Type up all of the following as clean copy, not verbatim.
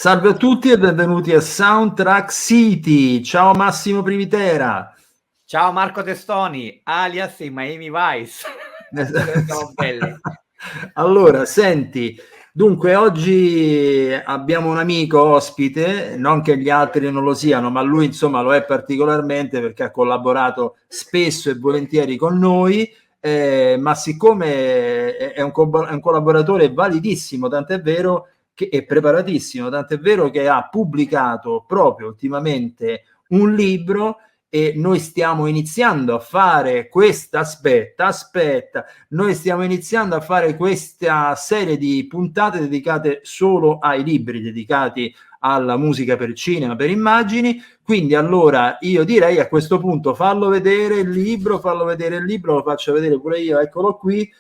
Salve a tutti e benvenuti a Soundtrack City. Ciao Massimo Privitera. Ciao Marco Testoni, alias i Miami Vice. Siamo belli. Allora, senti, dunque oggi abbiamo un amico ospite, non che gli altri non lo siano, ma lui insomma lo è particolarmente perché ha collaborato spesso e volentieri con noi, ma siccome è un collaboratore validissimo, tant'è vero che è preparatissimo, tant'è vero che ha pubblicato proprio ultimamente un libro e noi stiamo iniziando a fare noi stiamo iniziando a fare questa serie di puntate dedicate solo ai libri, dedicati alla musica per cinema, per immagini. Quindi allora io direi a questo punto fallo vedere il libro, lo faccio vedere pure io, eccolo qui.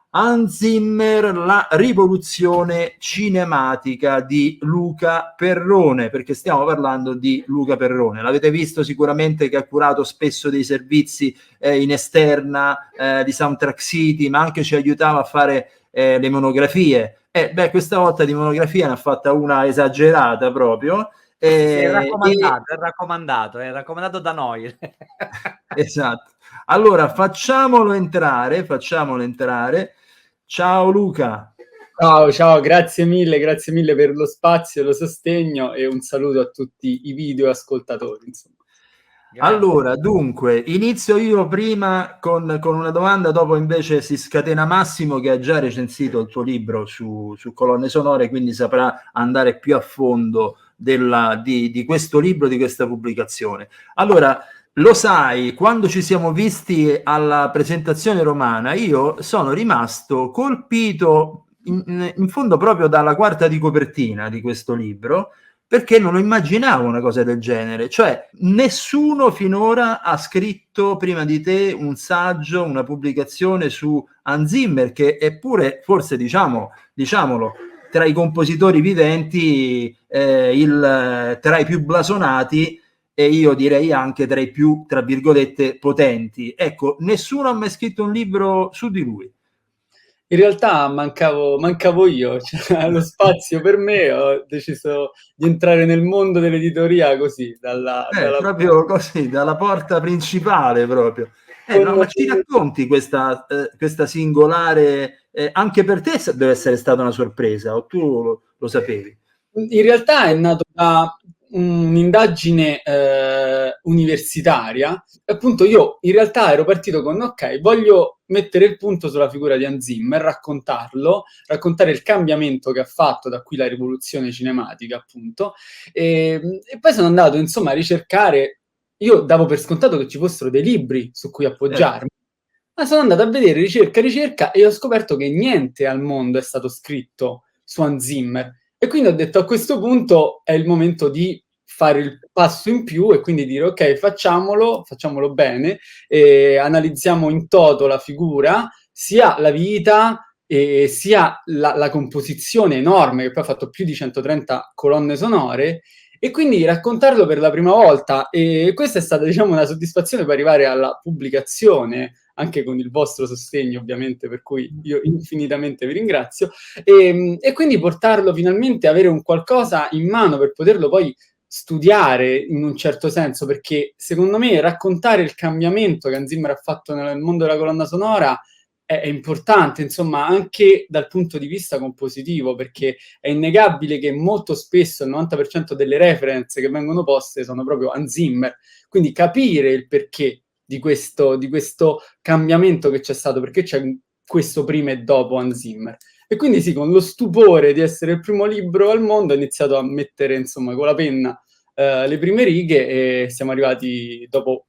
Hans Zimmer, la rivoluzione cinematica di Luca Perrone, perché stiamo parlando di Luca Perrone. L'avete visto sicuramente che ha curato spesso dei servizi in esterna di Soundtrack City, ma anche ci aiutava a fare le monografie. Questa volta di monografia ne ha fatta una esagerata proprio. È raccomandato da noi. Esatto. Allora facciamolo entrare. Ciao Luca. Ciao, grazie mille per lo spazio, lo sostegno e un saluto a tutti i video ascoltatori. Insomma. Allora, dunque, inizio io prima con una domanda, dopo invece si scatena Massimo che ha già recensito il tuo libro su colonne sonore, quindi saprà andare più a fondo di questo libro, di questa pubblicazione. Allora, lo sai, quando ci siamo visti alla presentazione romana, io sono rimasto colpito in fondo proprio dalla quarta di copertina di questo libro, perché non lo immaginavo una cosa del genere. Cioè, nessuno finora ha scritto prima di te un saggio, una pubblicazione su Hans Zimmer, che è pure, forse diciamolo, tra i compositori viventi, tra i più blasonati, e io direi anche tra i più, tra virgolette, potenti. Ecco, nessuno ha mai scritto un libro su di lui. In realtà mancavo io, c'era lo spazio per me, ho deciso di entrare nel mondo dell'editoria così, proprio così, dalla porta principale proprio. No, ma ci racconti questa singolare, anche per te deve essere stata una sorpresa, o tu lo sapevi? In realtà è nato da un'indagine universitaria. Appunto, io in realtà ero partito con ok, voglio mettere il punto sulla figura di Hans Zimmer, raccontare il cambiamento che ha fatto da qui la rivoluzione cinematica, appunto. E poi sono andato, insomma, a ricercare. Io davo per scontato che ci fossero dei libri su cui appoggiarmi. Ma sono andato a vedere ricerca e ho scoperto che niente al mondo è stato scritto su Hans Zimmer. E quindi ho detto a questo punto è il momento di fare il passo in più e quindi dire ok, facciamolo bene, analizziamo in toto la figura, sia la vita sia la composizione enorme, che poi ha fatto più di 130 colonne sonore, e quindi raccontarlo per la prima volta. E questa è stata, diciamo, una soddisfazione per arrivare alla pubblicazione, anche con il vostro sostegno ovviamente, per cui io infinitamente vi ringrazio, e quindi portarlo finalmente, avere un qualcosa in mano per poterlo poi studiare in un certo senso, perché secondo me raccontare il cambiamento che Hans Zimmer ha fatto nel mondo della colonna sonora è importante, insomma, anche dal punto di vista compositivo, perché è innegabile che molto spesso il 90% delle reference che vengono poste sono proprio Hans Zimmer, quindi capire il perché di questo cambiamento che c'è stato, perché c'è questo prima e dopo Hans Zimmer. E quindi sì, con lo stupore di essere il primo libro al mondo, ho iniziato a mettere, insomma, con la penna le prime righe, e siamo arrivati dopo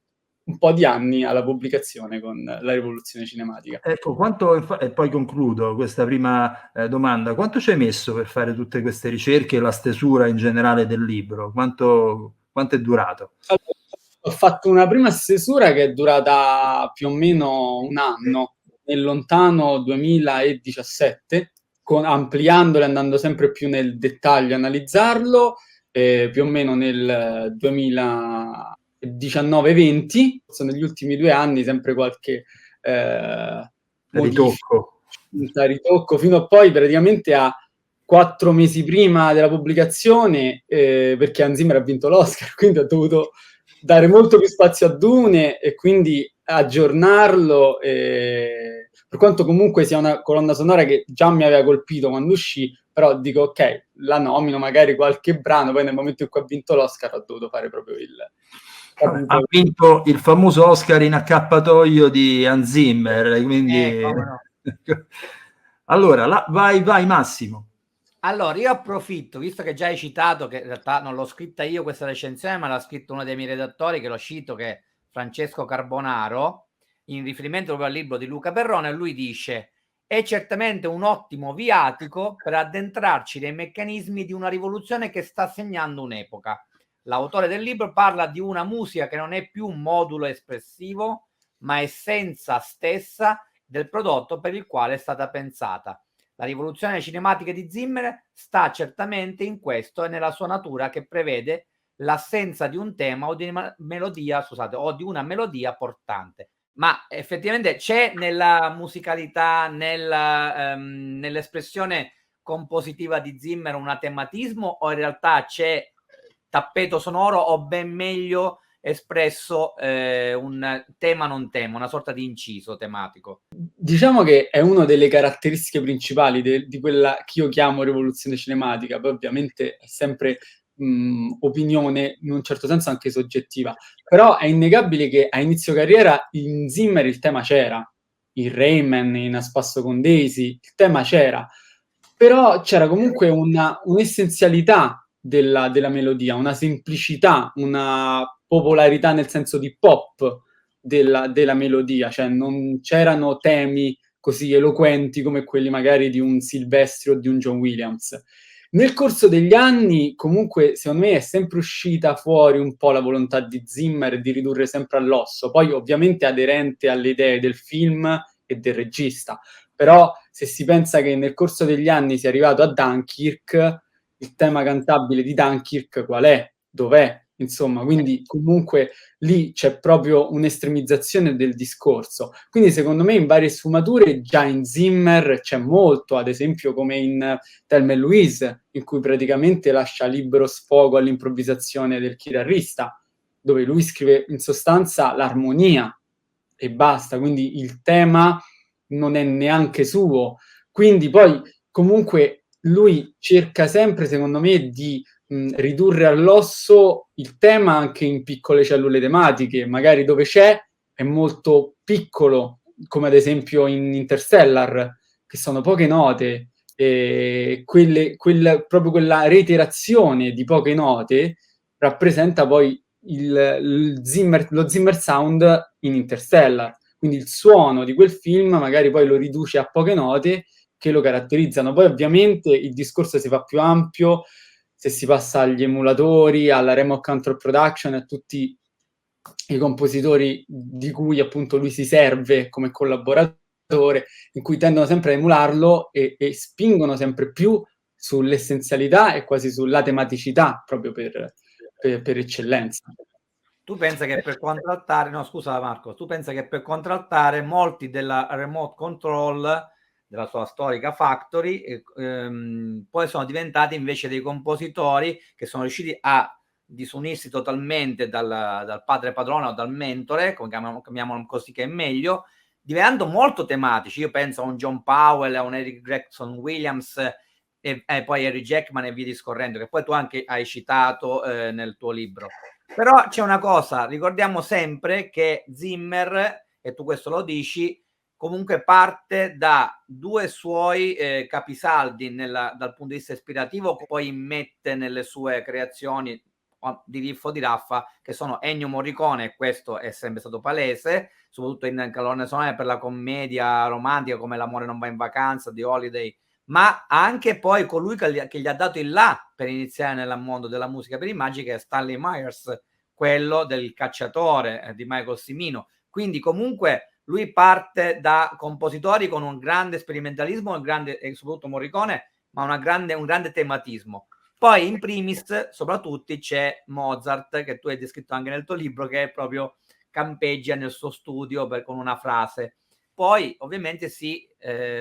un po' di anni alla pubblicazione con la rivoluzione cinematica. Ecco, e poi concludo questa prima domanda. Quanto ci hai messo per fare tutte queste ricerche e la stesura in generale del libro? Quanto è durato? Allora, ho fatto una prima stesura che è durata più o meno un anno, nel lontano 2017, ampliandolo e andando sempre più nel dettaglio, analizzarlo, più o meno nel 2019-20, sono negli ultimi 2 anni, sempre qualche Ritocco. ritocco, fino a poi praticamente a 4 mesi prima della pubblicazione, perché Hans Zimmer ha vinto l'Oscar, quindi ho dovuto dare molto più spazio a Dune e quindi aggiornarlo, per quanto comunque sia una colonna sonora che già mi aveva colpito quando uscì, però dico ok, la nomino, magari qualche brano, poi nel momento in cui ha vinto l'Oscar ho dovuto fare proprio ha vinto il famoso Oscar in accappatoio di Hans Zimmer, quindi no. allora vai Massimo. Allora, io approfitto, visto che già hai citato, che in realtà non l'ho scritta io questa recensione, ma l'ha scritto uno dei miei redattori, che lo cito, che è Francesco Carbonaro, in riferimento proprio al libro di Luca Perrone, e lui dice: è certamente un ottimo viatico per addentrarci nei meccanismi di una rivoluzione che sta segnando un'epoca. L'autore del libro parla di una musica che non è più un modulo espressivo, ma essenza stessa del prodotto per il quale è stata pensata. La rivoluzione cinematica di Zimmer sta certamente in questo e nella sua natura, che prevede l'assenza di un tema o di una melodia, portante. Ma effettivamente c'è nella musicalità, nell'espressione compositiva di Zimmer un tematismo, o in realtà c'è tappeto sonoro, o ben meglio espresso un tema non tema, una sorta di inciso tematico? Diciamo che è una delle caratteristiche principali di quella che io chiamo rivoluzione cinematica, poi ovviamente è sempre opinione, in un certo senso anche soggettiva, però è innegabile che a inizio carriera in Zimmer il tema c'era, in Rayman, in A Spasso con Daisy, il tema c'era, però c'era comunque un'essenzialità della melodia, una semplicità, una popolarità nel senso di pop della melodia, cioè non c'erano temi così eloquenti come quelli magari di un Silvestri o di un John Williams. Nel corso degli anni, comunque, secondo me è sempre uscita fuori un po' la volontà di Zimmer di ridurre sempre all'osso, poi ovviamente aderente alle idee del film e del regista, però se si pensa che nel corso degli anni si è arrivato a Dunkirk, il tema cantabile di Dunkirk qual è? Dov'è? Insomma, quindi comunque lì c'è proprio un'estremizzazione del discorso. Quindi secondo me in varie sfumature già in Zimmer c'è molto, ad esempio come in Thelma e Louise, in cui praticamente lascia libero sfogo all'improvvisazione del chitarrista, dove lui scrive in sostanza l'armonia e basta, quindi il tema non è neanche suo. Quindi poi comunque lui cerca sempre, secondo me, di ridurre all'osso il tema anche in piccole cellule tematiche, magari dove c'è è molto piccolo, come ad esempio in Interstellar, che sono poche note, e proprio quella reiterazione di poche note rappresenta poi lo Zimmer Sound in Interstellar. Quindi il suono di quel film magari poi lo riduce a poche note che lo caratterizzano. Poi ovviamente il discorso si fa più ampio se si passa agli emulatori, alla remote control production, a tutti i compositori di cui appunto lui si serve come collaboratore, in cui tendono sempre a emularlo e spingono sempre più sull'essenzialità e quasi sulla tematicità, proprio per eccellenza. Tu pensa che per contraltare, no scusa Marco, tu pensa che per contraltare molti della remote control della sua storica Factory poi sono diventati invece dei compositori che sono riusciti a disunirsi totalmente dal padre padrone o dal mentore, come chiamiamolo così che è meglio, diventando molto tematici. Io penso a un John Powell, a un Eric Gregson Williams e poi Harry Jackman e via discorrendo, che poi tu anche hai citato nel tuo libro. Però c'è una cosa, ricordiamo sempre che Zimmer, e tu questo lo dici, comunque parte da due suoi capisaldi dal punto di vista ispirativo, poi immette nelle sue creazioni di riff o di raffa, che sono Ennio Morricone, e questo è sempre stato palese, soprattutto in colonne sonore per la commedia romantica come L'amore non va in vacanza di Holiday, ma anche poi colui che gli ha dato il là per iniziare nel mondo della musica per immagini, che è Stanley Myers, quello del cacciatore di Michael Cimino. Quindi comunque lui parte da compositori con un grande sperimentalismo, e soprattutto Morricone, ma un grande tematismo. Poi in primis, soprattutto, c'è Mozart, che tu hai descritto anche nel tuo libro, che proprio campeggia nel suo studio con una frase. Poi ovviamente si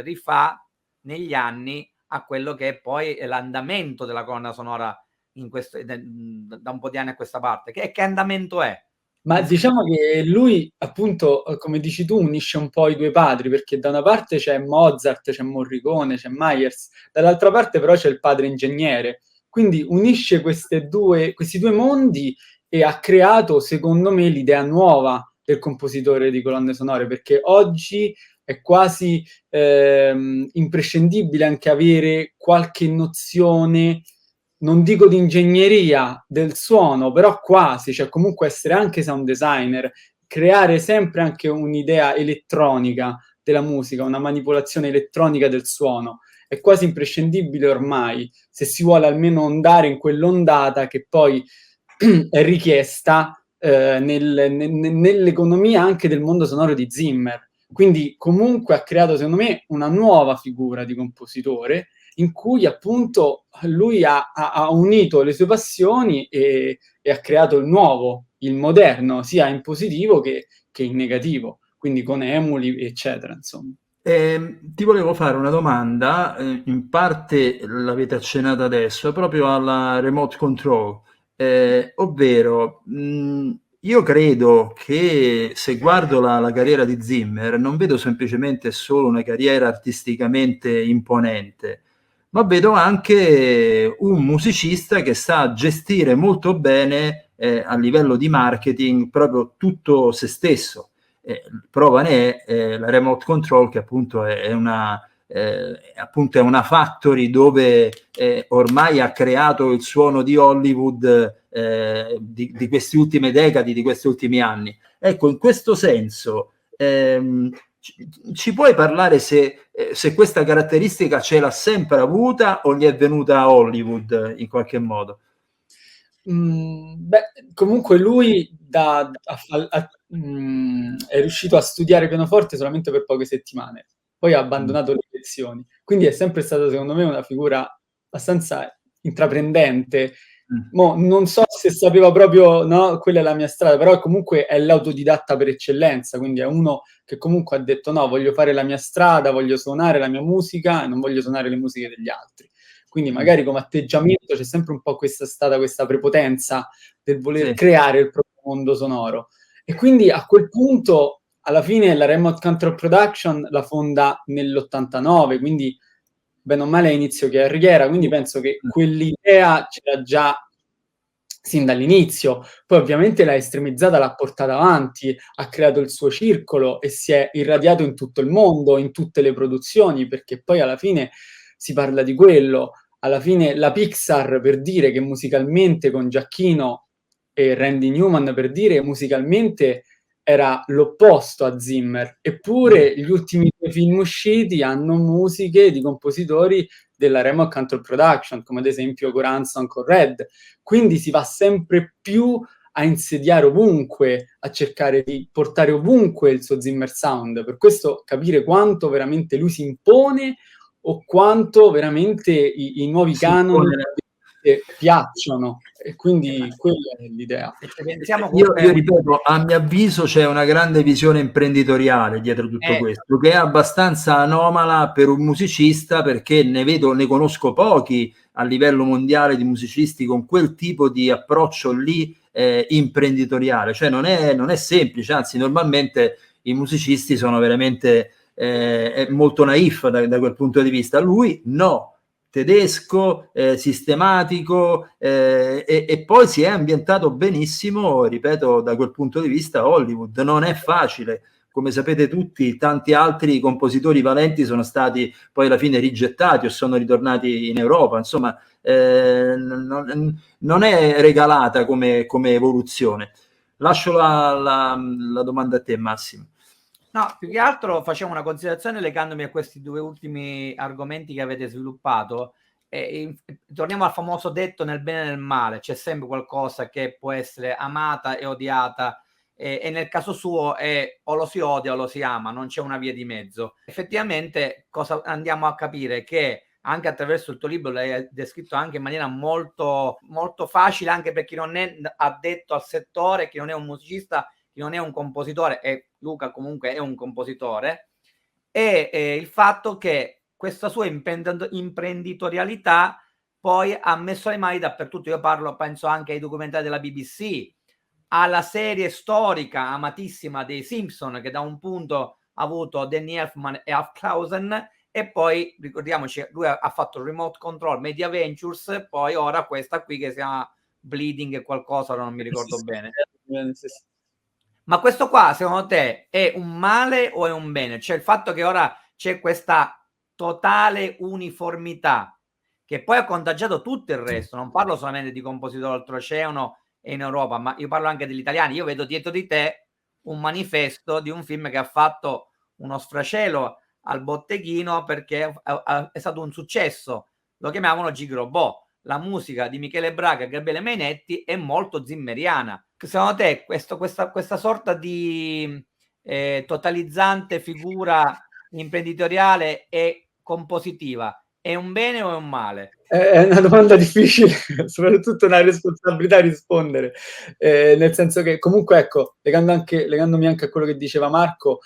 rifà negli anni a quello che è poi l'andamento della colonna sonora da un po' di anni a questa parte. Che andamento è? Ma diciamo che lui, appunto, come dici tu, unisce un po' i due padri, perché da una parte c'è Mozart, c'è Morricone, c'è Myers, dall'altra parte però c'è il padre ingegnere. Quindi unisce questi due mondi e ha creato, secondo me, l'idea nuova del compositore di colonne sonore, perché oggi è quasi imprescindibile anche avere qualche nozione, non dico di ingegneria del suono, però quasi, cioè comunque essere anche sound designer, creare sempre anche un'idea elettronica della musica, una manipolazione elettronica del suono. È quasi imprescindibile ormai, se si vuole almeno andare in quell'ondata che poi è richiesta nell'economia anche del mondo sonoro di Zimmer. Quindi comunque ha creato, secondo me, una nuova figura di compositore in cui appunto lui ha unito le sue passioni e ha creato il nuovo, il moderno, sia in positivo che in negativo, quindi con emuli, eccetera, insomma. Ti volevo fare una domanda, in parte l'avete accennata adesso, proprio alla remote control, ovvero io credo che se guardo la carriera di Zimmer non vedo semplicemente solo una carriera artisticamente imponente, ma vedo anche un musicista che sa gestire molto bene a livello di marketing proprio tutto se stesso. Prova ne è la remote control, che appunto è una factory dove ormai ha creato il suono di Hollywood di queste ultime decadi, di questi ultimi anni. Ecco, in questo senso ci puoi parlare se questa caratteristica ce l'ha sempre avuta o gli è venuta a Hollywood in qualche modo? Comunque lui è riuscito a studiare pianoforte solamente per poche settimane, poi ha abbandonato le lezioni, quindi è sempre stato secondo me una figura abbastanza intraprendente. Non so se sapeva proprio, no, quella è la mia strada, però comunque è l'autodidatta per eccellenza, quindi è uno che comunque ha detto no, voglio fare la mia strada, voglio suonare la mia musica e non voglio suonare le musiche degli altri. Quindi magari come atteggiamento c'è sempre un po' questa prepotenza del voler creare il proprio mondo sonoro. E quindi a quel punto, alla fine, la Remote Control Production la fonda nell'89, quindi bene o male a inizio carriera, quindi penso che quell'idea c'era già sin dall'inizio. Poi ovviamente l'ha estremizzata, l'ha portata avanti, ha creato il suo circolo e si è irradiato in tutto il mondo, in tutte le produzioni, perché poi alla fine si parla di quello. Alla fine la Pixar, per dire che musicalmente con Giacchino e Randy Newman, per dire musicalmente era l'opposto a Zimmer, eppure gli ultimi due film usciti hanno musiche di compositori della Remote Control Production, come ad esempio Goranson con Red. Quindi si va sempre più a insediare ovunque, a cercare di portare ovunque il suo Zimmer Sound. Per questo capire quanto veramente lui si impone o quanto veramente i nuovi canoni piacciono. E quindi quella è l'idea. Io ripeto, a mio avviso c'è una grande visione imprenditoriale dietro tutto questo, che è abbastanza anomala per un musicista, perché ne conosco pochi a livello mondiale di musicisti con quel tipo di approccio lì imprenditoriale. Cioè non è semplice, anzi normalmente i musicisti sono veramente molto naif da quel punto di vista. Lui no, tedesco, sistematico, e poi si è ambientato benissimo, ripeto, da quel punto di vista Hollywood. Non è facile, come sapete tutti, tanti altri compositori valenti sono stati poi alla fine rigettati o sono ritornati in Europa, insomma non è regalata come evoluzione. Lascio la domanda a te, Massimo. No, più che altro facevo una considerazione legandomi a questi due ultimi argomenti che avete sviluppato. Torniamo al famoso detto nel bene e nel male: c'è sempre qualcosa che può essere amata e odiata, e nel caso suo è o lo si odia o lo si ama, non c'è una via di mezzo. Effettivamente cosa andiamo a capire? Che anche attraverso il tuo libro l'hai descritto anche in maniera molto, molto facile, anche per chi non è addetto al settore, chi non è un musicista, chi non è un compositore, e Luca comunque è un compositore, e il fatto che questa sua imprenditorialità poi ha messo le mani dappertutto. Io penso anche ai documentari della BBC, alla serie storica amatissima dei Simpson, che da un punto ha avuto Danny Elfman e Alf Clausen, e poi ricordiamoci, lui ha fatto Remote Control, Media Ventures, poi ora questa qui che si chiama Bleeding e qualcosa, non mi ricordo bene. Ma questo qua, secondo te, è un male o è un bene? Cioè il fatto che ora c'è questa totale uniformità che poi ha contagiato tutto il resto. Non parlo solamente di compositori oltreoceano e in Europa, ma io parlo anche degli italiani. Io vedo dietro di te un manifesto di un film che ha fatto uno sfracello al botteghino perché è stato un successo. Lo chiamavano Gigrobò. La musica di Michele Braga e Gabriele Mainetti è molto zimmeriana. Secondo te questa sorta di totalizzante figura imprenditoriale e compositiva è un bene o è un male? È una domanda difficile, soprattutto una responsabilità rispondere, nel senso che comunque, ecco, legandomi anche a quello che diceva Marco,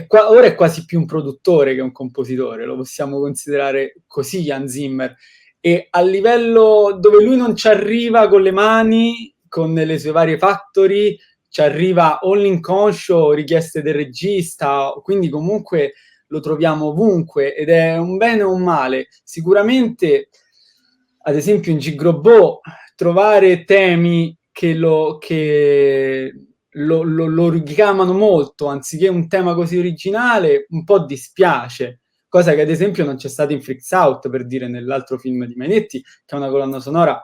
ora è quasi più un produttore che un compositore, lo possiamo considerare così Hans Zimmer, e a livello dove lui non ci arriva con le mani, con le sue varie factory, ci arriva o l'inconscio o richieste del regista, quindi comunque lo troviamo ovunque ed è un bene o un male. Sicuramente, ad esempio in Gigrobò, trovare temi che lo richiamano molto, anziché un tema così originale, un po' dispiace. Cosa che ad esempio non c'è stata in Freaks Out, per dire, nell'altro film di Mainetti, che è una colonna sonora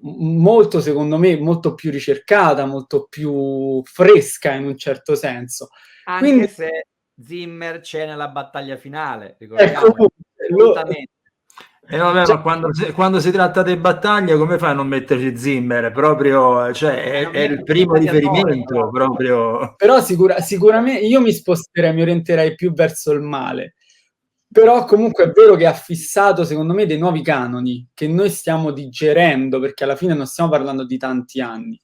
molto, secondo me, molto più ricercata, molto più fresca in un certo senso. Anche quindi, se Zimmer c'è nella battaglia finale, ecco, assolutamente. Vabbè, ma quando si tratta di battaglia, come fai a non metterci Zimmer? Proprio, cioè, è il primo riferimento, proprio. Però sicuramente io mi orienterei più verso il male. Però comunque è vero che ha fissato, secondo me, dei nuovi canoni che noi stiamo digerendo, perché alla fine non stiamo parlando di tanti anni.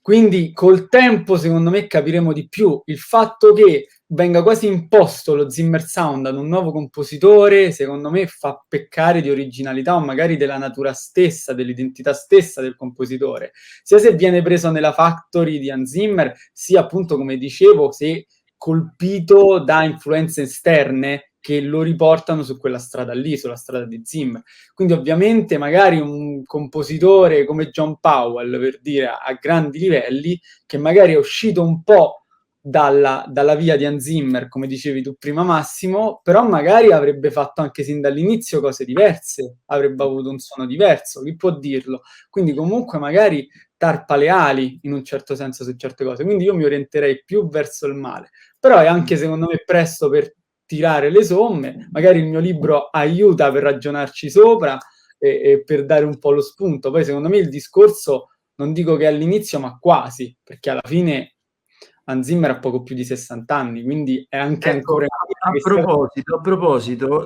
Quindi col tempo, secondo me, capiremo di più. Il fatto che venga quasi imposto lo Zimmer Sound ad un nuovo compositore, secondo me, fa peccare di originalità o magari della natura stessa, dell'identità stessa del compositore. Sia se viene preso nella factory di Hans Zimmer, sia appunto, come dicevo, se colpito da influenze esterne che lo riportano su quella strada lì, sulla strada di Zimmer. Quindi ovviamente magari un compositore come John Powell, per dire, a grandi livelli, che magari è uscito un po' dalla via di Hans Zimmer, come dicevi tu prima Massimo, però magari avrebbe fatto anche sin dall'inizio cose diverse, avrebbe avuto un suono diverso, chi può dirlo? Quindi comunque magari tarpa le ali in un certo senso su certe cose, quindi io mi orienterei più verso il male, però è anche secondo me presto per tirare le somme, magari il mio libro aiuta per ragionarci sopra e per dare un po' lo spunto. Poi secondo me il discorso, non dico che all'inizio, ma quasi, perché alla fine Hans Zimmer ha poco più di 60 anni, quindi è anche ancora... A proposito,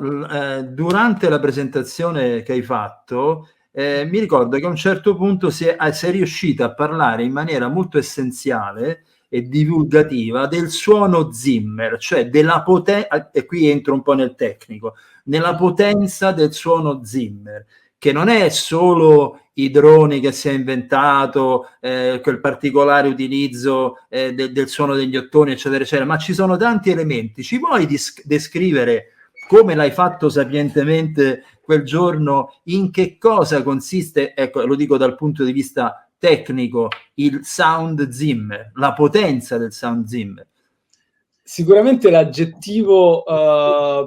durante la presentazione che hai fatto, mi ricordo che a un certo punto sei riuscito a parlare in maniera molto essenziale e divulgativa del suono Zimmer, cioè della potenza, e qui entro un po' nel tecnico, nella potenza del suono Zimmer, che non è solo i droni che si è inventato, quel particolare utilizzo del suono degli ottoni, eccetera, eccetera, ma ci sono tanti elementi. Ci vuoi descrivere, come l'hai fatto sapientemente quel giorno, in che cosa consiste, ecco, lo dico dal punto di vista tecnico, il sound Zimmer, la potenza del sound Zimmer? Sicuramente l'aggettivo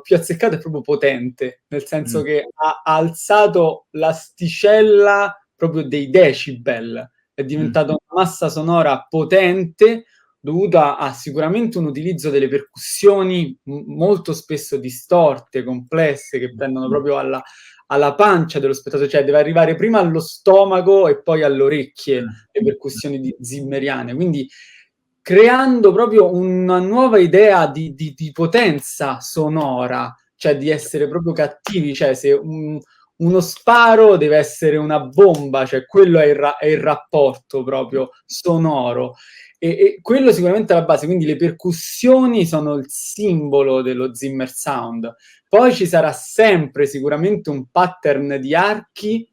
più azzeccato è proprio potente, nel senso che ha alzato l'asticella proprio dei decibel, è diventata una massa sonora potente dovuta a sicuramente un utilizzo delle percussioni molto spesso distorte, complesse, che prendono proprio alla pancia dello spettatore, cioè deve arrivare prima allo stomaco e poi alle orecchie le percussioni zimmeriane, quindi creando proprio una nuova idea di potenza sonora, cioè di essere proprio cattivi, cioè se uno sparo deve essere una bomba, cioè quello è il rapporto proprio sonoro. E quello sicuramente è la base, quindi le percussioni sono il simbolo dello Zimmer Sound. Poi ci sarà sempre sicuramente un pattern di archi,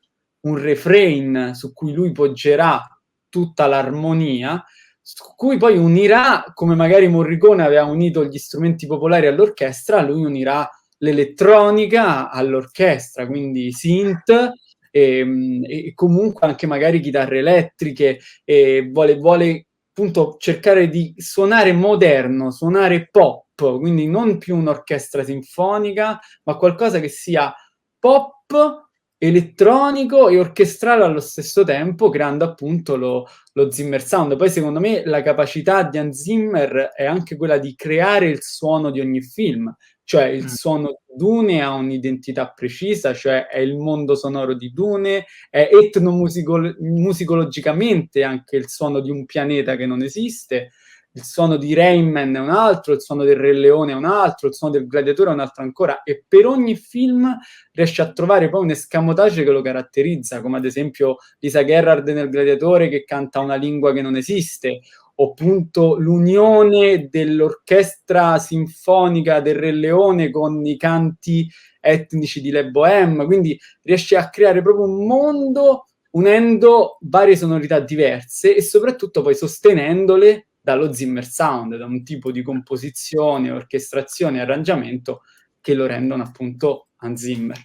un refrain su cui lui poggerà tutta l'armonia, su cui poi unirà, come magari Morricone aveva unito gli strumenti popolari all'orchestra, lui unirà l'elettronica all'orchestra, quindi synth e comunque anche magari chitarre elettriche, e vuole appunto cercare di suonare moderno, suonare pop, quindi non più un'orchestra sinfonica, ma qualcosa che sia pop, elettronico e orchestrale allo stesso tempo, creando appunto lo Zimmer Sound. Poi secondo me la capacità di Hans Zimmer è anche quella di creare il suono di ogni film, cioè il suono di Dune ha un'identità precisa, cioè è il mondo sonoro di Dune, è etnomusicologicamente anche il suono di un pianeta che non esiste, il suono di Rain Man è un altro, il suono del Re Leone è un altro, il suono del Gladiatore è un altro ancora, e per ogni film riesce a trovare poi un escamotage che lo caratterizza, come ad esempio Lisa Gerrard nel Gladiatore che canta una lingua che non esiste, o appunto l'unione dell'orchestra sinfonica del Re Leone con i canti etnici di Le Bohème, quindi riesce a creare proprio un mondo unendo varie sonorità diverse e soprattutto poi sostenendole dallo Zimmer Sound, da un tipo di composizione, orchestrazione e arrangiamento che lo rendono appunto Hans Zimmer.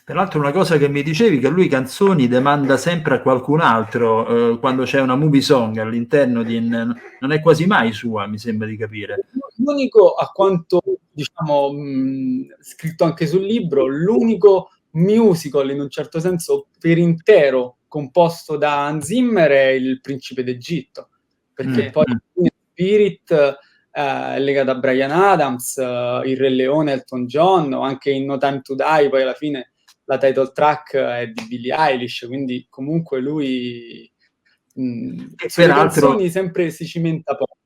Peraltro una cosa che mi dicevi, che lui canzoni demanda sempre a qualcun altro, quando c'è una movie song all'interno non è quasi mai sua, mi sembra di capire. L'unico, a quanto diciamo scritto anche sul libro, l'unico musical in un certo senso per intero composto da Hans Zimmer è Il Principe d'Egitto, perché poi Spirit è legato a Bryan Adams, Il Re Leone Elton John, o anche in No Time to Die poi alla fine la title track è di Billie Eilish, quindi comunque lui sulle canzoni sempre si cimenta poco.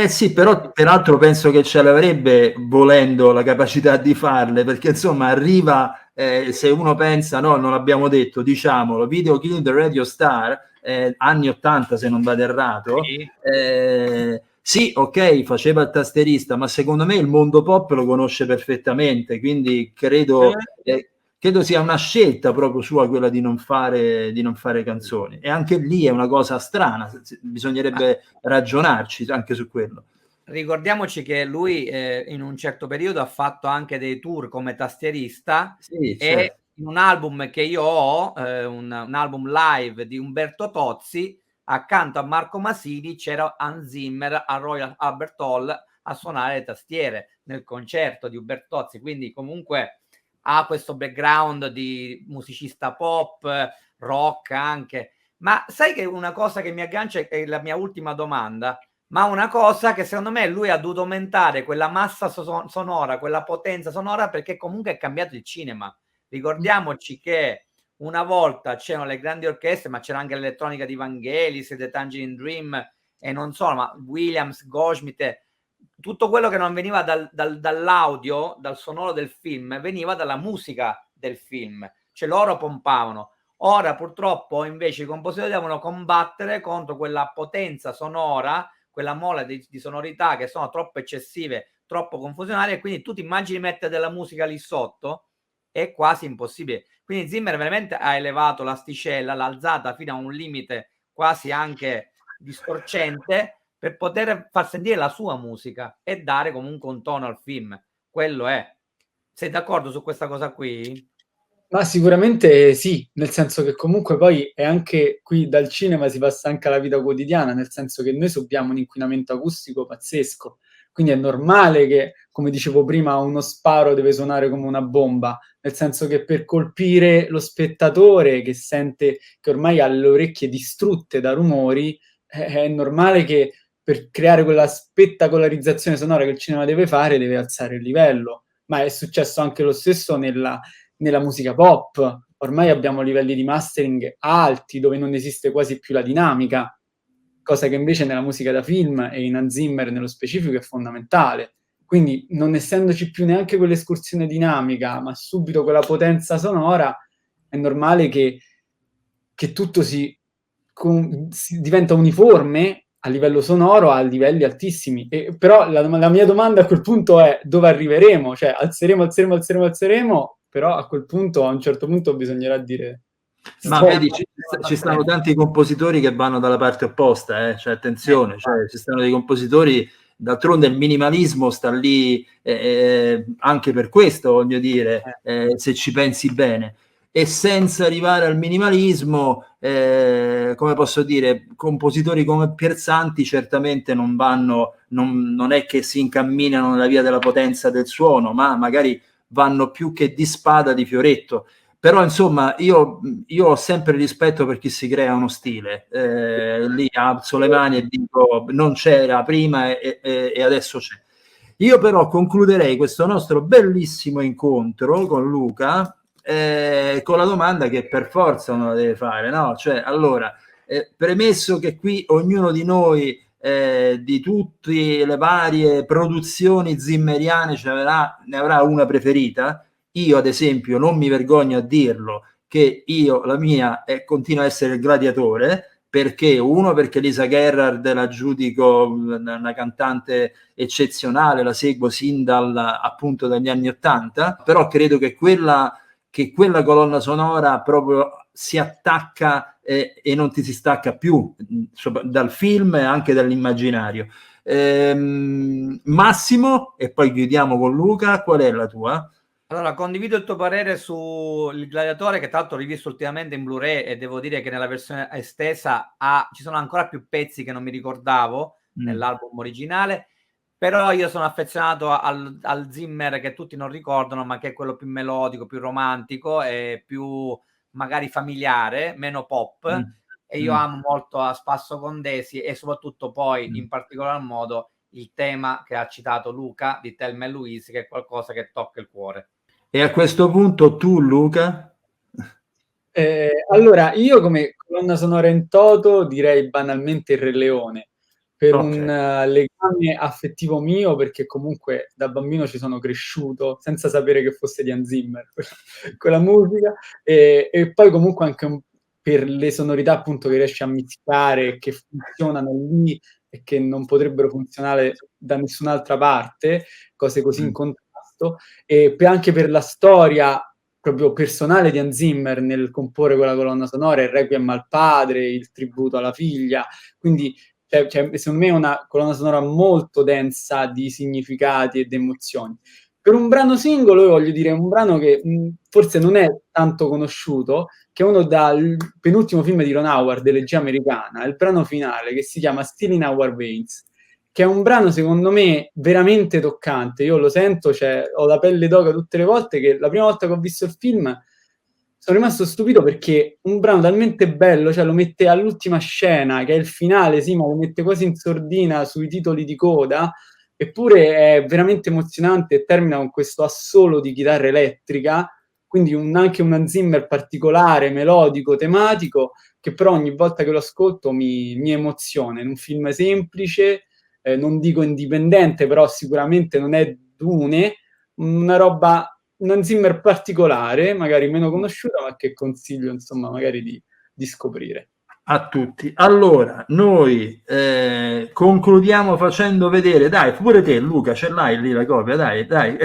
Sì, però peraltro penso che ce l'avrebbe volendo la capacità di farle, perché insomma arriva, se uno pensa, no, non l'abbiamo detto, diciamolo, Video Kill the Radio Star, anni 80 se non vado errato, sì, ok, faceva il tastierista, ma secondo me il mondo pop lo conosce perfettamente, quindi credo sia una scelta proprio sua quella di non fare canzoni, e anche lì è una cosa strana, bisognerebbe ragionarci anche su quello. Ricordiamoci che lui in un certo periodo ha fatto anche dei tour come tastierista, sì, e certo. in un album che io ho, un album live di Umberto Tozzi, accanto a Marco Masini c'era Hans Zimmer al Royal Albert Hall a suonare le tastiere nel concerto di Umberto Tozzi, quindi comunque ha questo background di musicista pop, rock anche. Ma sai che una cosa che mi aggancia è la mia ultima domanda, ma una cosa che secondo me lui ha dovuto aumentare quella massa sonora, quella potenza sonora, perché comunque è cambiato il cinema. Ricordiamoci che una volta c'erano le grandi orchestre, ma c'era anche l'elettronica di Vangelis, The Tangerine Dream e non solo, ma Williams, Goldschmidt, tutto quello che non veniva dall'audio, dal sonoro del film, veniva dalla musica del film, cioè loro pompavano. Ora purtroppo invece i compositori devono combattere contro quella potenza sonora, quella mole di sonorità che sono troppo eccessive, troppo confusionarie, e quindi tu ti immagini mettere della musica lì sotto, è quasi impossibile. Quindi Zimmer veramente ha elevato l'asticella, l'ha alzata fino a un limite quasi anche distorcente, per poter far sentire la sua musica e dare comunque un tono al film. Quello è. Sei d'accordo su questa cosa qui? Ma sicuramente sì, nel senso che comunque poi è anche qui dal cinema si passa anche alla vita quotidiana, nel senso che noi subiamo un inquinamento acustico pazzesco, quindi è normale che, come dicevo prima, uno sparo deve suonare come una bomba, nel senso che per colpire lo spettatore che sente che ormai ha le orecchie distrutte da rumori, è normale che per creare quella spettacolarizzazione sonora che il cinema deve fare, deve alzare il livello. Ma è successo anche lo stesso nella musica pop. Ormai abbiamo livelli di mastering alti dove non esiste quasi più la dinamica, cosa che invece nella musica da film e in Hans Zimmer nello specifico è fondamentale. Quindi non essendoci più neanche quell'escursione dinamica, ma subito quella potenza sonora, è normale che tutto si diventa uniforme a livello sonoro a livelli altissimi. Però la mia domanda a quel punto è: dove arriveremo? Cioè, alzeremo, però a quel punto, a un certo punto bisognerà dire ma vedi, ci stanno tanti compositori che vanno dalla parte opposta, cioè attenzione, cioè, ci stanno dei compositori, d'altronde il minimalismo sta lì anche per questo, voglio dire, se ci pensi bene. E senza arrivare al minimalismo, come posso dire, compositori come Pierzanti certamente non vanno, non è che si incamminano nella via della potenza del suono, ma magari vanno più che di spada di fioretto. Però insomma io ho sempre rispetto per chi si crea uno stile, lì alzo le mani e dico non c'era prima e adesso c'è. Io però concluderei questo nostro bellissimo incontro con Luca con la domanda che per forza uno la deve fare, no? Cioè, allora, premesso che qui ognuno di noi di tutte le varie produzioni zimmeriane ne avrà una preferita. Io ad esempio non mi vergogno a dirlo che la mia continua a essere il Gladiatore, perché Lisa Gerrard la giudico una cantante eccezionale, la seguo sin appunto dagli anni '80, però credo che quella colonna sonora proprio si attacca e non ti si stacca più dal film e anche dall'immaginario. Massimo, e poi chiudiamo con Luca, qual è la tua? Allora, condivido il tuo parere sul Gladiatore, che tra l'altro ho rivisto ultimamente in Blu-ray e devo dire che nella versione estesa ci sono ancora più pezzi che non mi ricordavo nell'album originale, però io sono affezionato al Zimmer che tutti non ricordano, ma che è quello più melodico, più romantico e più magari familiare, meno pop, e io amo molto a spasso con Desi e soprattutto poi in particolar modo il tema che ha citato Luca di Thelma e Louise, che è qualcosa che tocca il cuore. E a questo punto tu, Luca? Allora, io come colonna sonora in toto direi banalmente il Re Leone, per un legame affettivo mio, perché comunque da bambino ci sono cresciuto senza sapere che fosse di Hans Zimmer quella musica, e poi comunque anche per le sonorità appunto che riesce a mischiare, che funzionano lì e che non potrebbero funzionare da nessun'altra parte, cose così in contrasto, e anche per la storia proprio personale di Hans Zimmer nel comporre quella colonna sonora, il Requiem al padre, il tributo alla figlia, quindi secondo me è una colonna sonora molto densa di significati ed emozioni. Per un brano singolo, io voglio dire un brano che forse non è tanto conosciuto, che è uno dal penultimo film di Ron Howard, Elegia americana, il brano finale che si chiama Still in Our Veins, che è un brano secondo me veramente toccante. Io lo sento, ho la pelle d'oca tutte le volte, che la prima volta che ho visto il film sono rimasto stupito perché un brano talmente bello, cioè lo mette all'ultima scena, che è il finale, sì, ma lo mette quasi in sordina sui titoli di coda, eppure è veramente emozionante e termina con questo assolo di chitarra elettrica, quindi anche un Zimmer particolare, melodico, tematico, che però ogni volta che lo ascolto mi emoziona. In un film semplice, non dico indipendente, però sicuramente non è Dune, una roba, un Zimmer particolare, magari meno conosciuta, ma che consiglio, insomma, magari di scoprire. A tutti. Allora, noi concludiamo facendo vedere, dai, pure te Luca, ce l'hai lì la copia, dai.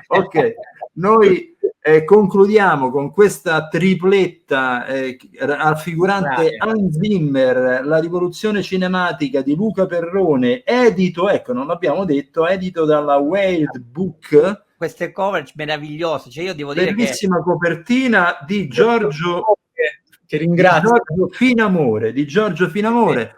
Ok, noi concludiamo con questa tripletta raffigurante Hans Zimmer, la rivoluzione cinematica di Luca Perrone, edito, ecco, non l'abbiamo detto, edito dalla Wild Book. Queste cover meravigliose, cioè io devo dire bellissima copertina di Giorgio, che ringrazio, di Giorgio Finamore,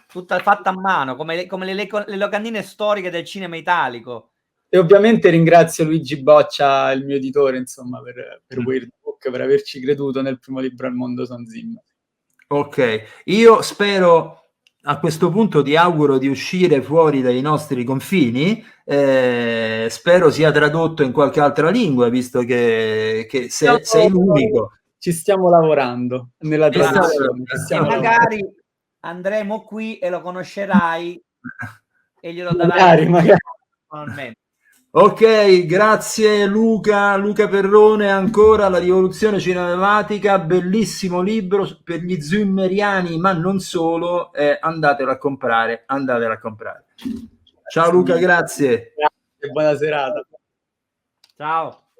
tutta fatta a mano come le locandine storiche del cinema italico. E ovviamente ringrazio Luigi Boccia, il mio editore, insomma, per Weird Book, per averci creduto nel primo libro al mondo Hans Zimmer. Ok, io spero, a questo punto ti auguro di uscire fuori dai nostri confini, spero sia tradotto in qualche altra lingua, visto che sei l'unico. Ci stiamo lavorando nella traduzione. Magari andremo qui e lo conoscerai e glielo darai. Magari. Ok, grazie Luca Perrone, ancora La rivoluzione cinematica, bellissimo libro per gli zoomeriani, ma non solo, andatelo a comprare. Ciao Luca, grazie. Grazie, buona serata. Ciao.